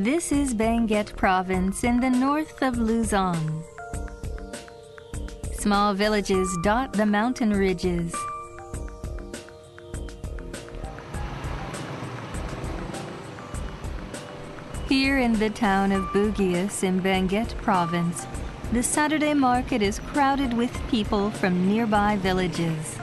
This is Benguet Province in the north of Luzon. Small villages dot the mountain ridges. Here in the town of Bugias in Benguet Province, the Saturday market is crowded with people from nearby villages.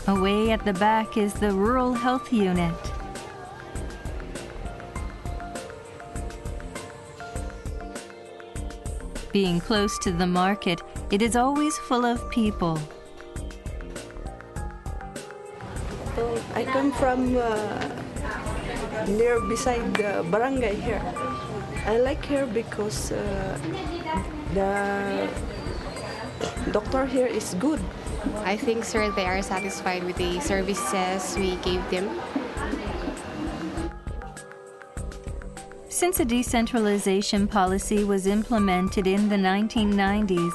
Away at the back is the Rural Health Unit. Being close to the market, it is always full of people. I come from near beside the barangay here. I like here because the doctor here is good. I think, sir, they are satisfied with the services we gave them. Since a decentralization policy was implemented in the 1990s,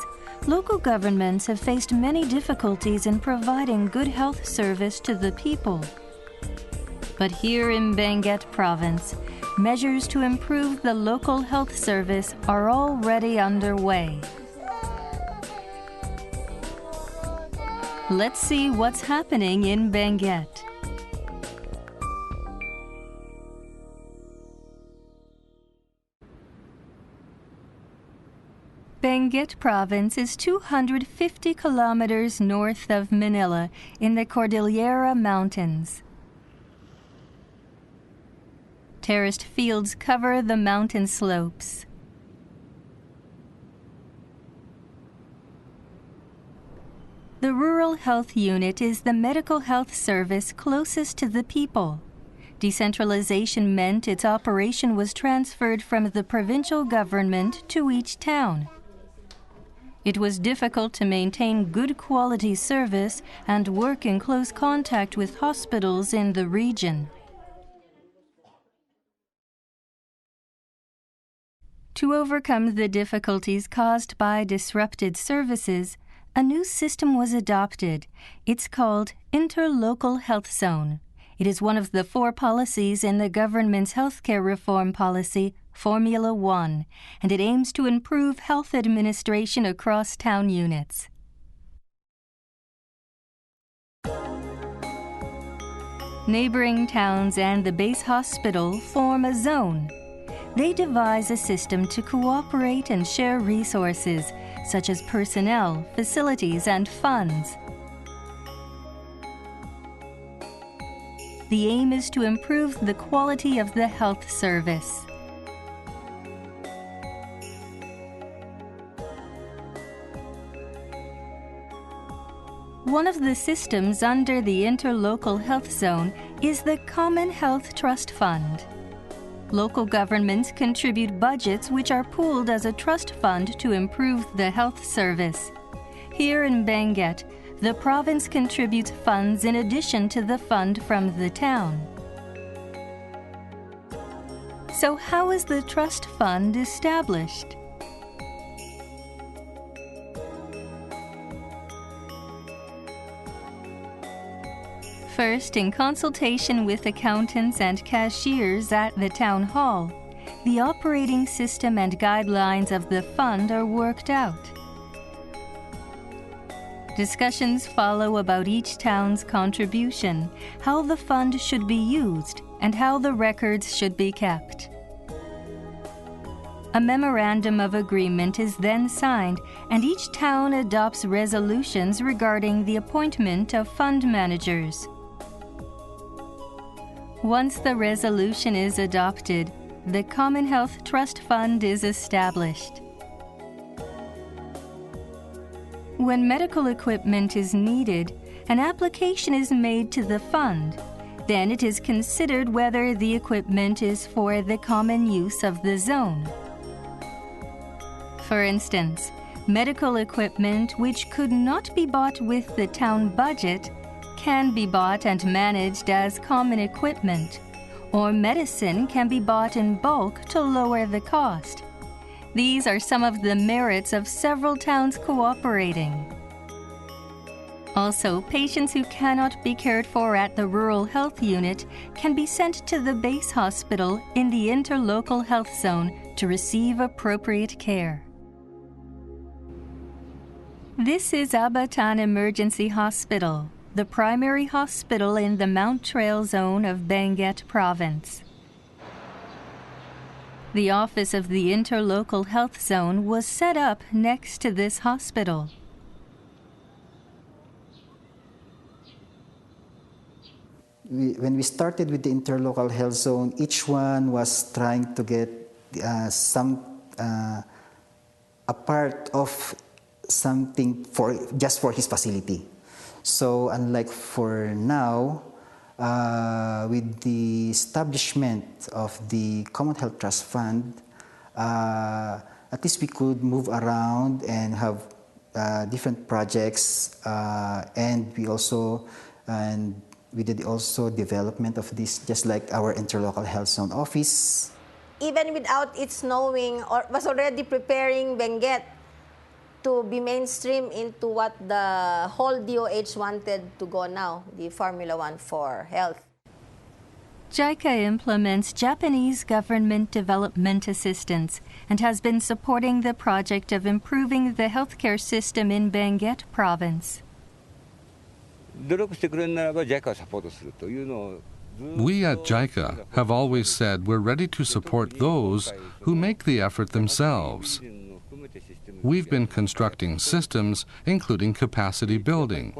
local governments have faced many difficulties in providing good health service to the people. But here in Benguet Province, measures to improve the local health service are already underway. Let's see what's happening in Benguet. Benguet Province is 250 kilometers north of Manila in the Cordillera Mountains. Terraced fields cover the mountain slopes. The Rural Health Unit is the medical health service closest to the people. Decentralization meant its operation was transferred from the provincial government to each town. It was difficult to maintain good quality service and work in close contact with hospitals in the region. To overcome the difficulties caused by disrupted services, a new system was adopted. It's called Interlocal Health Zone. It is one of the 4 policies in the government's healthcare reform policy, Formula 1, and it aims to improve health administration across town units. Neighboring towns and the base hospital form a zone. They devise a system to cooperate and share resources, such as personnel, facilities, and funds. The aim is to improve the quality of the health service. One of the systems under the Interlocal Health Zone is the Common Health Trust Fund. Local governments contribute budgets which are pooled as a trust fund to improve the health service. Here in Benguet, the province contributes funds in addition to the fund from the town. So how is the trust fund established? First, in consultation with accountants and cashiers at the town hall, the operating system and guidelines of the fund are worked out. Discussions follow about each town's contribution, how the fund should be used, and how the records should be kept. A memorandum of agreement is then signed, and each town adopts resolutions regarding the appointment of fund managers. Once the resolution is adopted, the Common Health Trust Fund is established. When medical equipment is needed, an application is made to the fund. Then it is considered whether the equipment is for the common use of the zone. For instance, medical equipment which could not be bought with the town budget can be bought and managed as common equipment, or medicine can be bought in bulk to lower the cost. These are some of the merits of several towns cooperating. Also, patients who cannot be cared for at the rural health unit can be sent to the base hospital in the interlocal health zone to receive appropriate care. This is Abatan Emergency Hospital, the primary hospital in the Mount Trail zone of Benguet Province. The office of the interlocal health zone was set up next to this hospital. When we started with the interlocal health zone, each one was trying to get a part of something just for his facility. So unlike for now, with the establishment of the Common Health Trust Fund, at least we could move around and have different projects, and we did also development of this, just like our interlocal health zone office. Even without its knowing, or was already preparing Benguet to be mainstream into what the whole DOH wanted to go now, the Formula One for health. JICA implements Japanese government development assistance and has been supporting the project of improving the healthcare system in Benguet Province. We at JICA have always said we're ready to support those who make the effort themselves. We've been constructing systems, including capacity building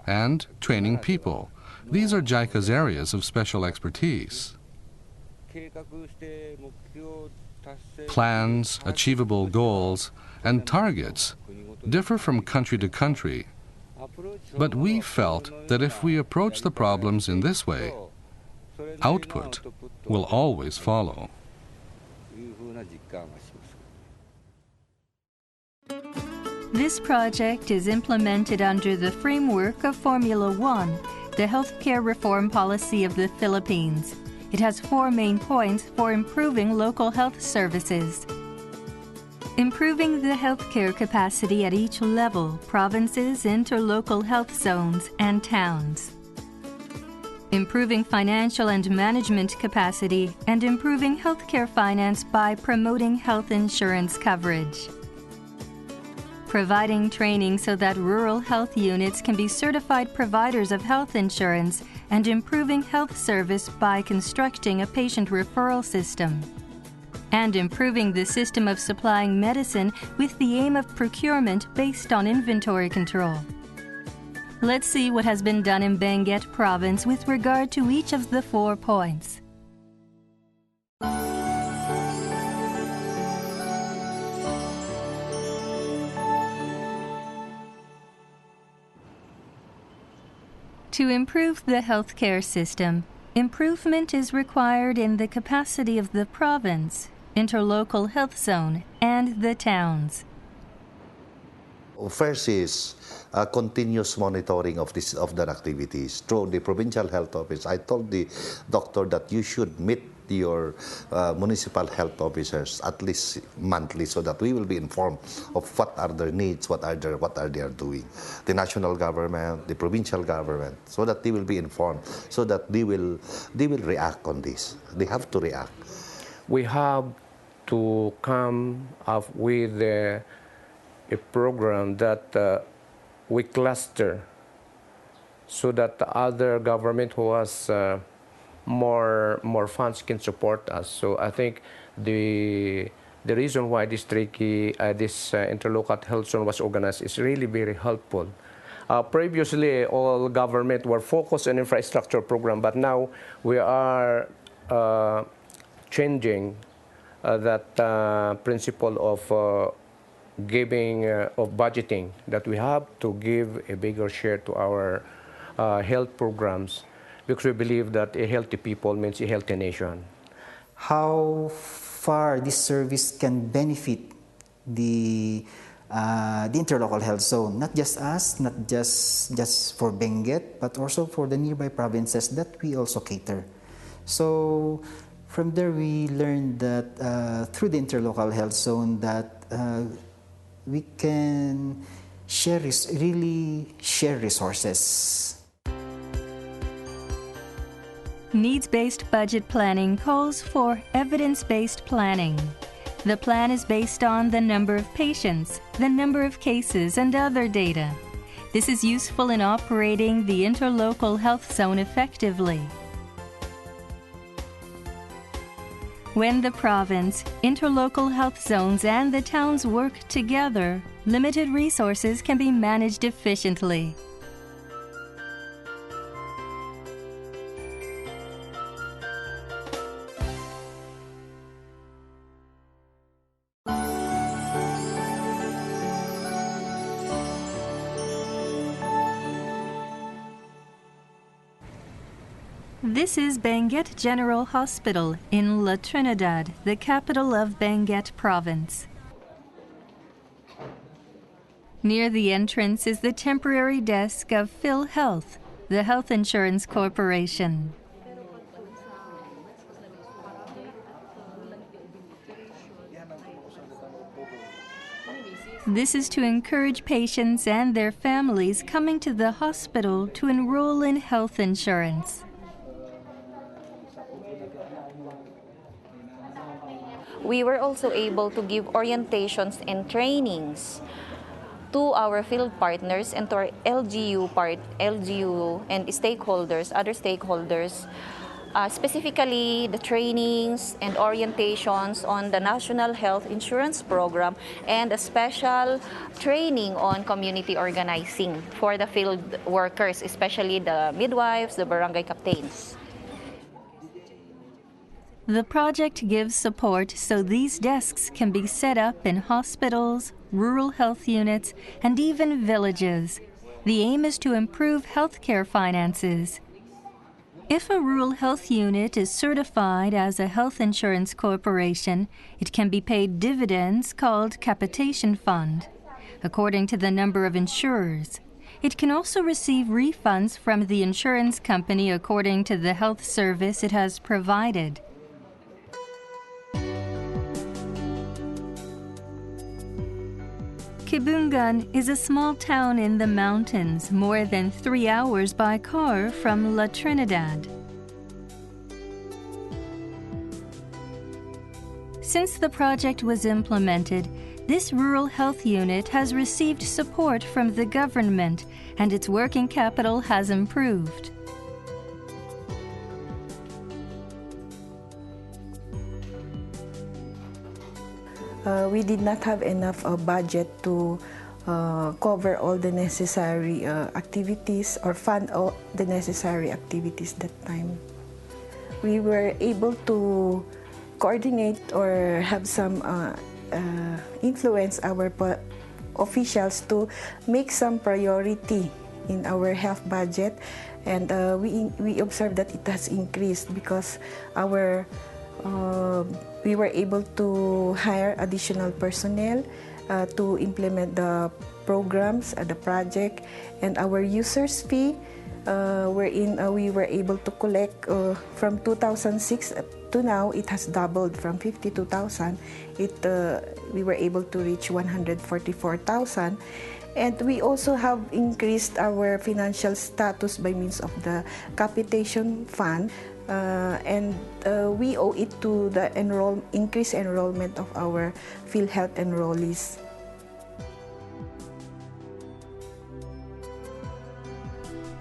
and training people. These are JICA's areas of special expertise. Plans, achievable goals, and targets differ from country to country. But we felt that if we approach the problems in this way, output will always follow. This project is implemented under the framework of Formula One, the healthcare reform policy of the Philippines. It has 4 main points for improving local health services. Improving the healthcare capacity at each level, provinces, interlocal health zones, and towns. Improving financial and management capacity, and improving healthcare finance by promoting health insurance coverage. Providing training so that rural health units can be certified providers of health insurance, and improving health service by constructing a patient referral system. And improving the system of supplying medicine with the aim of procurement based on inventory control. Let's see what has been done in Benguet Province with regard to each of the 4 points. To improve the healthcare system, improvement is required in the capacity of the province, interlocal health zone, and the towns. First is continuous monitoring of their activities through the provincial health office. I told the doctor that you should meet your municipal health officers at least monthly, so that we will be informed of what are their needs, what are they doing. The national government, the provincial government, so that they will be informed, so that they will react on this. They have to react. We have to come up with a program that we cluster, so that the other government who has more funds can support us. So I think the reason why this interlocal health zone was organized is really very helpful. Previously, all government were focused on infrastructure program, but now we are changing that principle of giving of budgeting, that we have to give a bigger share to our health programs, because we believe that a healthy people means a healthy nation. How far this service can benefit the interlocal health zone, not just us, not just for Benguet, but also for the nearby provinces that we also cater. So From there, we learned that through the interlocal health zone that we can really share resources. Needs-based budget planning calls for evidence-based planning. The plan is based on the number of patients, the number of cases, and other data. This is useful in operating the interlocal health zone effectively. When the province, interlocal health zones, and the towns work together, limited resources can be managed efficiently. This is Benguet General Hospital in La Trinidad, the capital of Benguet Province. Near the entrance is the temporary desk of PhilHealth, the health insurance corporation. This is to encourage patients and their families coming to the hospital to enroll in health insurance. We were also able to give orientations and trainings to our field partners and to our LGU and stakeholders, other stakeholders, specifically the trainings and orientations on the National Health Insurance Program and a special training on community organizing for the field workers, especially the midwives, the barangay captains. The project gives support so these desks can be set up in hospitals, rural health units, and even villages. The aim is to improve healthcare finances. If a rural health unit is certified as a health insurance corporation, it can be paid dividends called capitation fund, according to the number of insurers. It can also receive refunds from the insurance company according to the health service it has provided. Kibungan is a small town in the mountains, more than 3 hours by car from La Trinidad. Since the project was implemented, this rural health unit has received support from the government and its working capital has improved. We did not have enough budget to cover all the necessary activities or fund all the necessary activities that time. We were able to coordinate or have some influence our officials to make some priority in our health budget, and we observed that it has increased because we were able to hire additional personnel to implement the programs, the project, and our users fee, we were able to collect from 2006 to now. It has doubled from 52,000. We were able to reach 144,000. And we also have increased our financial status by means of the capitation fund. And we owe it to the increased enrollment of our PhilHealth enrollees.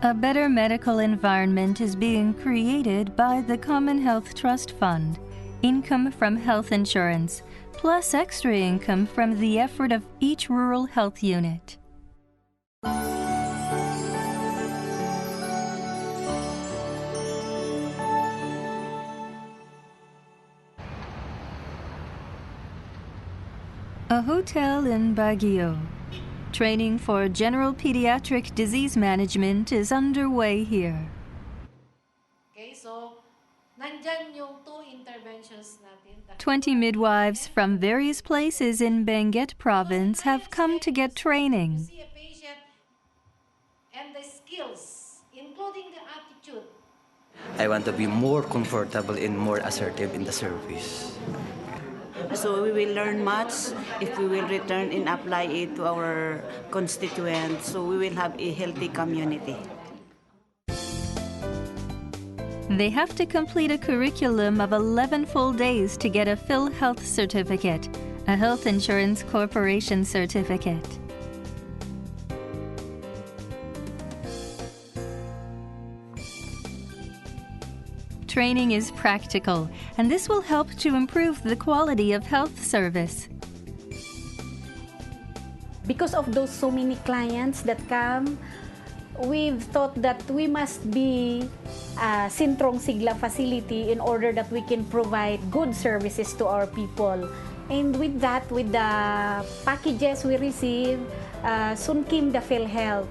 A better medical environment is being created by the Common Health Trust Fund, income from health insurance, plus extra income from the effort of each rural health unit. A hotel in Baguio. Training for general pediatric disease management is underway here. Okay, so nandyan yung 2 interventions natin. 20 midwives from various places in Benguet Province have come to get training. See a patient and the skills, including the attitude. I want to be more comfortable and more assertive in the service. So we will learn much if we will return and apply it to our constituents. So we will have a healthy community. They have to complete a curriculum of 11 full days to get a PhilHealth certificate, a health insurance corporation certificate. Training is practical, and this will help to improve the quality of health service. Because of those so many clients that come, we've thought that we must be a Sintrong Sigla facility in order that we can provide good services to our people. And with that, with the packages we receive, soon came the PhilHealth.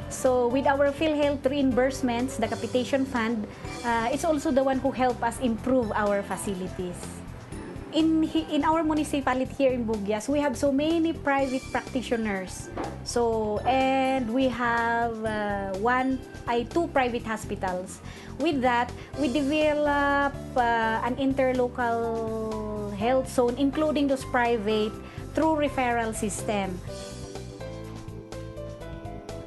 So with our PhilHealth reimbursements, the capitation fund, it's also the one who helped us improve our facilities. In our municipality here in Bugyas, we have so many private practitioners. So, and we have two private hospitals. With that, we develop an interlocal health zone, including those private, through referral system.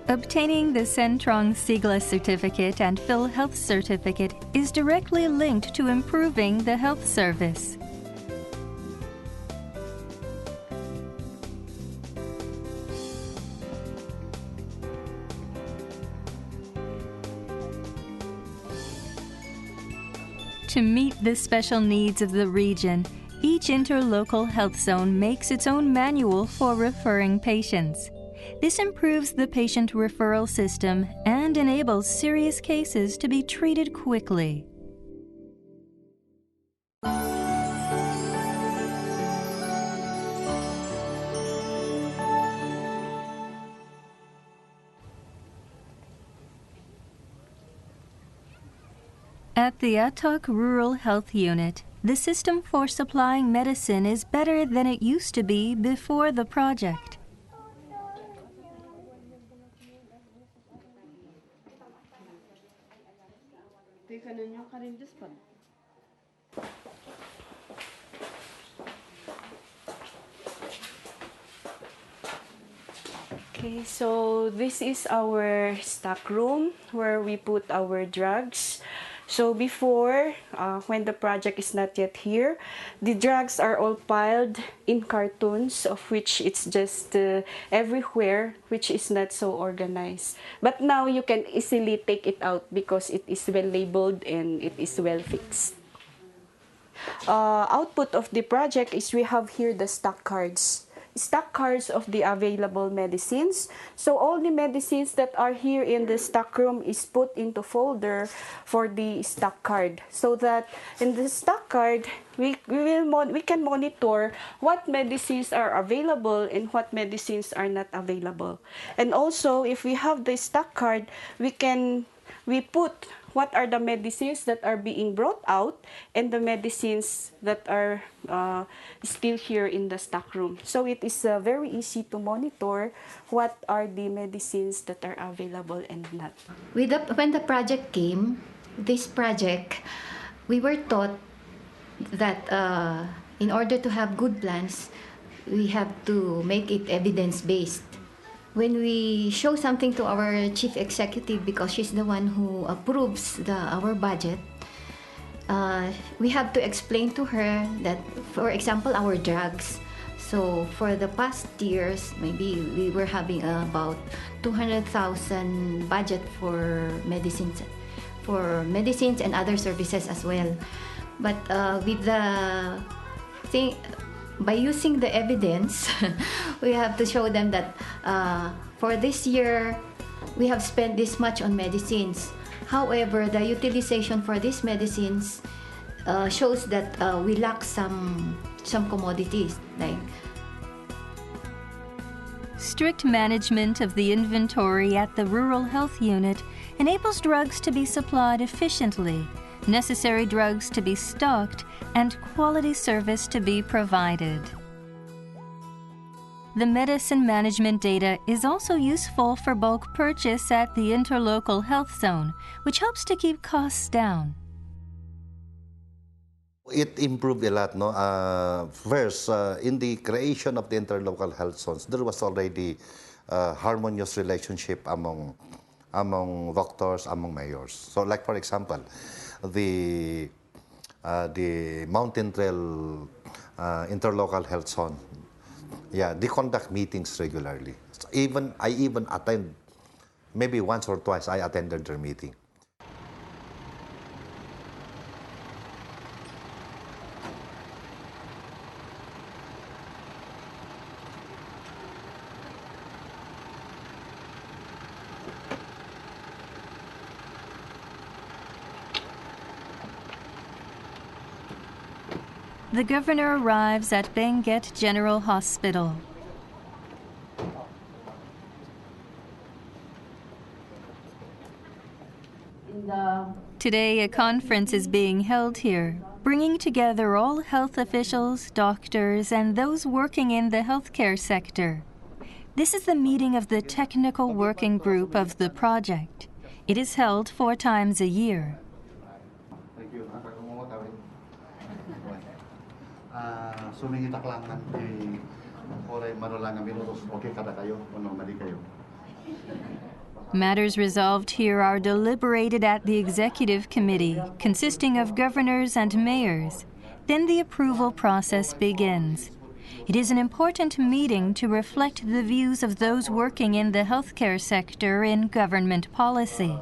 Obtaining the Sintrong Sigla certificate and PhilHealth certificate is directly linked to improving the health service. To meet the special needs of the region, each interlocal health zone makes its own manual for referring patients. This improves the patient referral system and enables serious cases to be treated quickly. At the Atok Rural Health Unit, the system for supplying medicine is better than it used to be before the project. Okay, so this is our stock room where we put our drugs. So before, when the project is not yet here, the drugs are all piled in cartons, of which it's just everywhere, which is not so organized. But now you can easily take it out because it is well labeled and it is well fixed. Output of the project is we have here the stock cards. Stock cards of the available medicines. So all the medicines that are here in the stock room is put into folder for the stock card, so that in the stock card we can monitor what medicines are available and what medicines are not available. And also, if we have the stock card, we put what are the medicines that are being brought out and the medicines that are still here in the stock room. So it is very easy to monitor what are the medicines that are available and not. When the project came, this project, we were taught that in order to have good plans, we have to make it evidence-based. When we show something to our chief executive, because she's the one who approves our budget, we have to explain to her that, for example, our drugs. So for the past years, maybe we were having about 200,000 budget for medicines and other services as well. But with the thing, by using the evidence, we have to show them that for this year, we have spent this much on medicines. However, the utilization for these medicines shows that we lack some commodities. Strict management of the inventory at the Rural Health Unit enables drugs to be supplied efficiently, necessary drugs to be stocked, and quality service to be provided. The medicine management data is also useful for bulk purchase at the interlocal health zone, which helps to keep costs down. It improved a lot, no? First, in the creation of the interlocal health zones, there was already harmonious relationship among doctors, among mayors. So, like for example, the Mountain Trail interlocal health zone, yeah, they conduct meetings regularly. So I even attend, maybe once or twice, I attended their meeting. The governor arrives at Benguet General Hospital. Today, a conference is being held here, bringing together all health officials, doctors, and those working in the healthcare sector. This is the meeting of the technical working group of the project. It is held 4 times a year. Matters resolved here are deliberated at the executive committee, consisting of governors and mayors. Then the approval process begins. It is an important meeting to reflect the views of those working in the healthcare sector in government policy.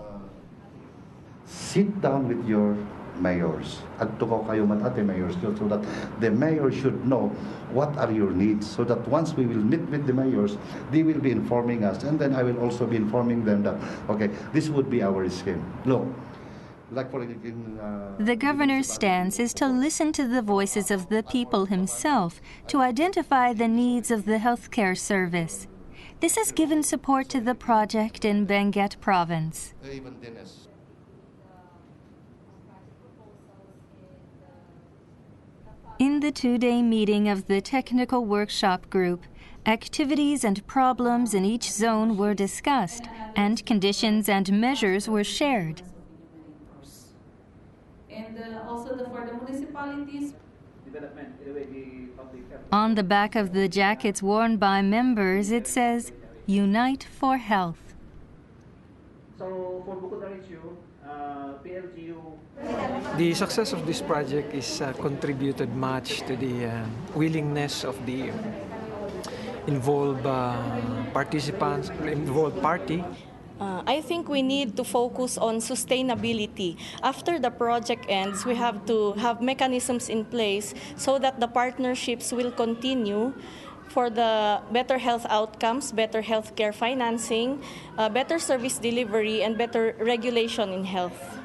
Sit down with your mayors, adto ko kayo man ate mayors, so that the mayor should know what are your needs, so that once we will meet with the mayors, they will be informing us, and then I will also be informing them that, okay, this would be our scheme. Look, like for the governor's stance is to listen to the voices of the people himself to identify the needs of the healthcare service. This has given support to the project in Benguet province. In the 2-day meeting of the technical workshop group, activities and problems in each zone were discussed, and conditions and measures were shared. And also for the municipalities. On the back of the jackets worn by members, it says, "Unite for Health." So for Bukod RHU, PLGU. The success of this project is contributed much to the willingness of the involved participants, involved party. I think we need to focus on sustainability. After the project ends, we have to have mechanisms in place so that the partnerships will continue for the better health outcomes, better healthcare financing, better service delivery, and better regulation in health.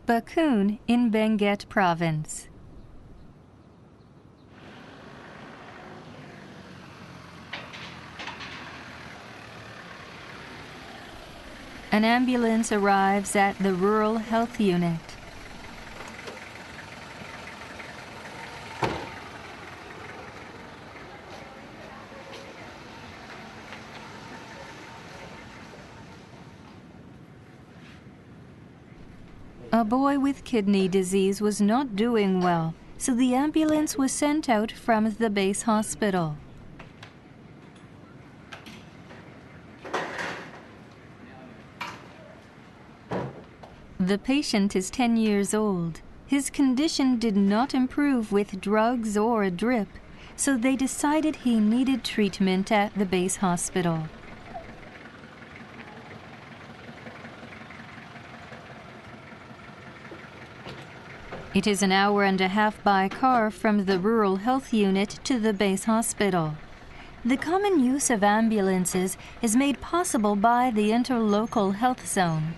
Bakun in Benguet province. An ambulance arrives at the rural health unit. A boy with kidney disease was not doing well, so the ambulance was sent out from the base hospital. The patient is 10 years old. His condition did not improve with drugs or a drip, so they decided he needed treatment at the base hospital. It is an hour and a half by car from the rural health unit to the base hospital. The common use of ambulances is made possible by the interlocal health zone.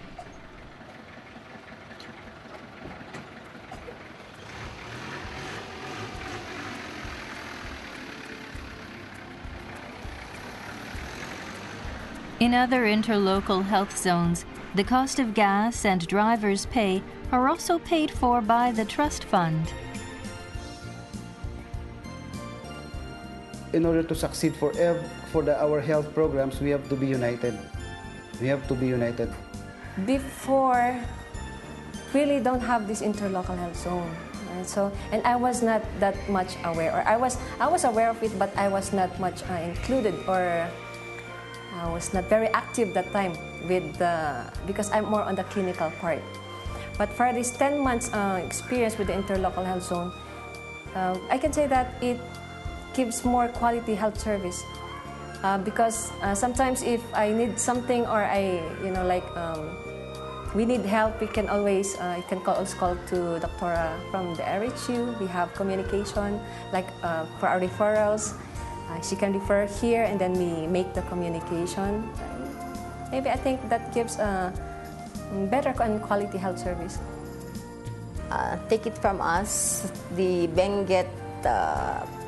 In other interlocal health zones, the cost of gas and driver's pay are also paid for by the trust fund. In order to succeed for our health programs, we have to be united. We have to be united. Before really don't have this interlocal health zone. So, and I was not that much aware, or I was aware of it, but I was not much included, or I was not very active that time with because I'm more on the clinical part. But for this 10 months experience with the interlocal health zone, I can say that it gives more quality health service. Because sometimes if I need something, or we need help, we can always you can call to Doctora from the RHU. We have communication, like for our referrals, she can refer here, and then we make the communication. Maybe I think that gives a better and quality health service. Take it from us, the Benguet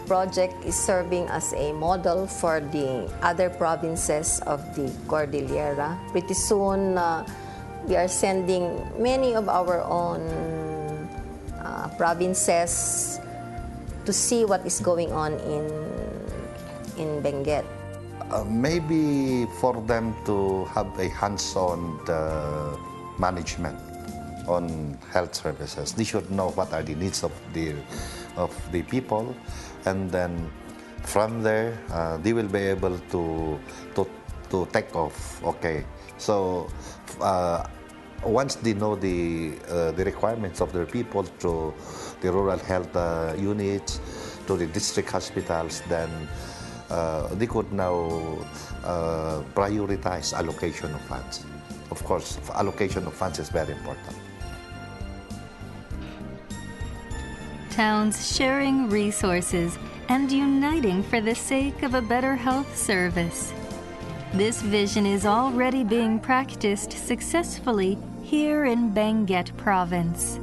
project is serving as a model for the other provinces of the Cordillera. Pretty soon, we are sending many of our own provinces to see what is going on in Benguet. Maybe for them to have a hands-on management on health services. They should know what are the needs of the people, and then from there they will be able to take off. Okay, so once they know the requirements of their people through the rural health units, to the district hospitals, then they could now prioritize allocation of funds. Of course, allocation of funds is very important. Towns sharing resources and uniting for the sake of a better health service. This vision is already being practiced successfully here in Benguet Province.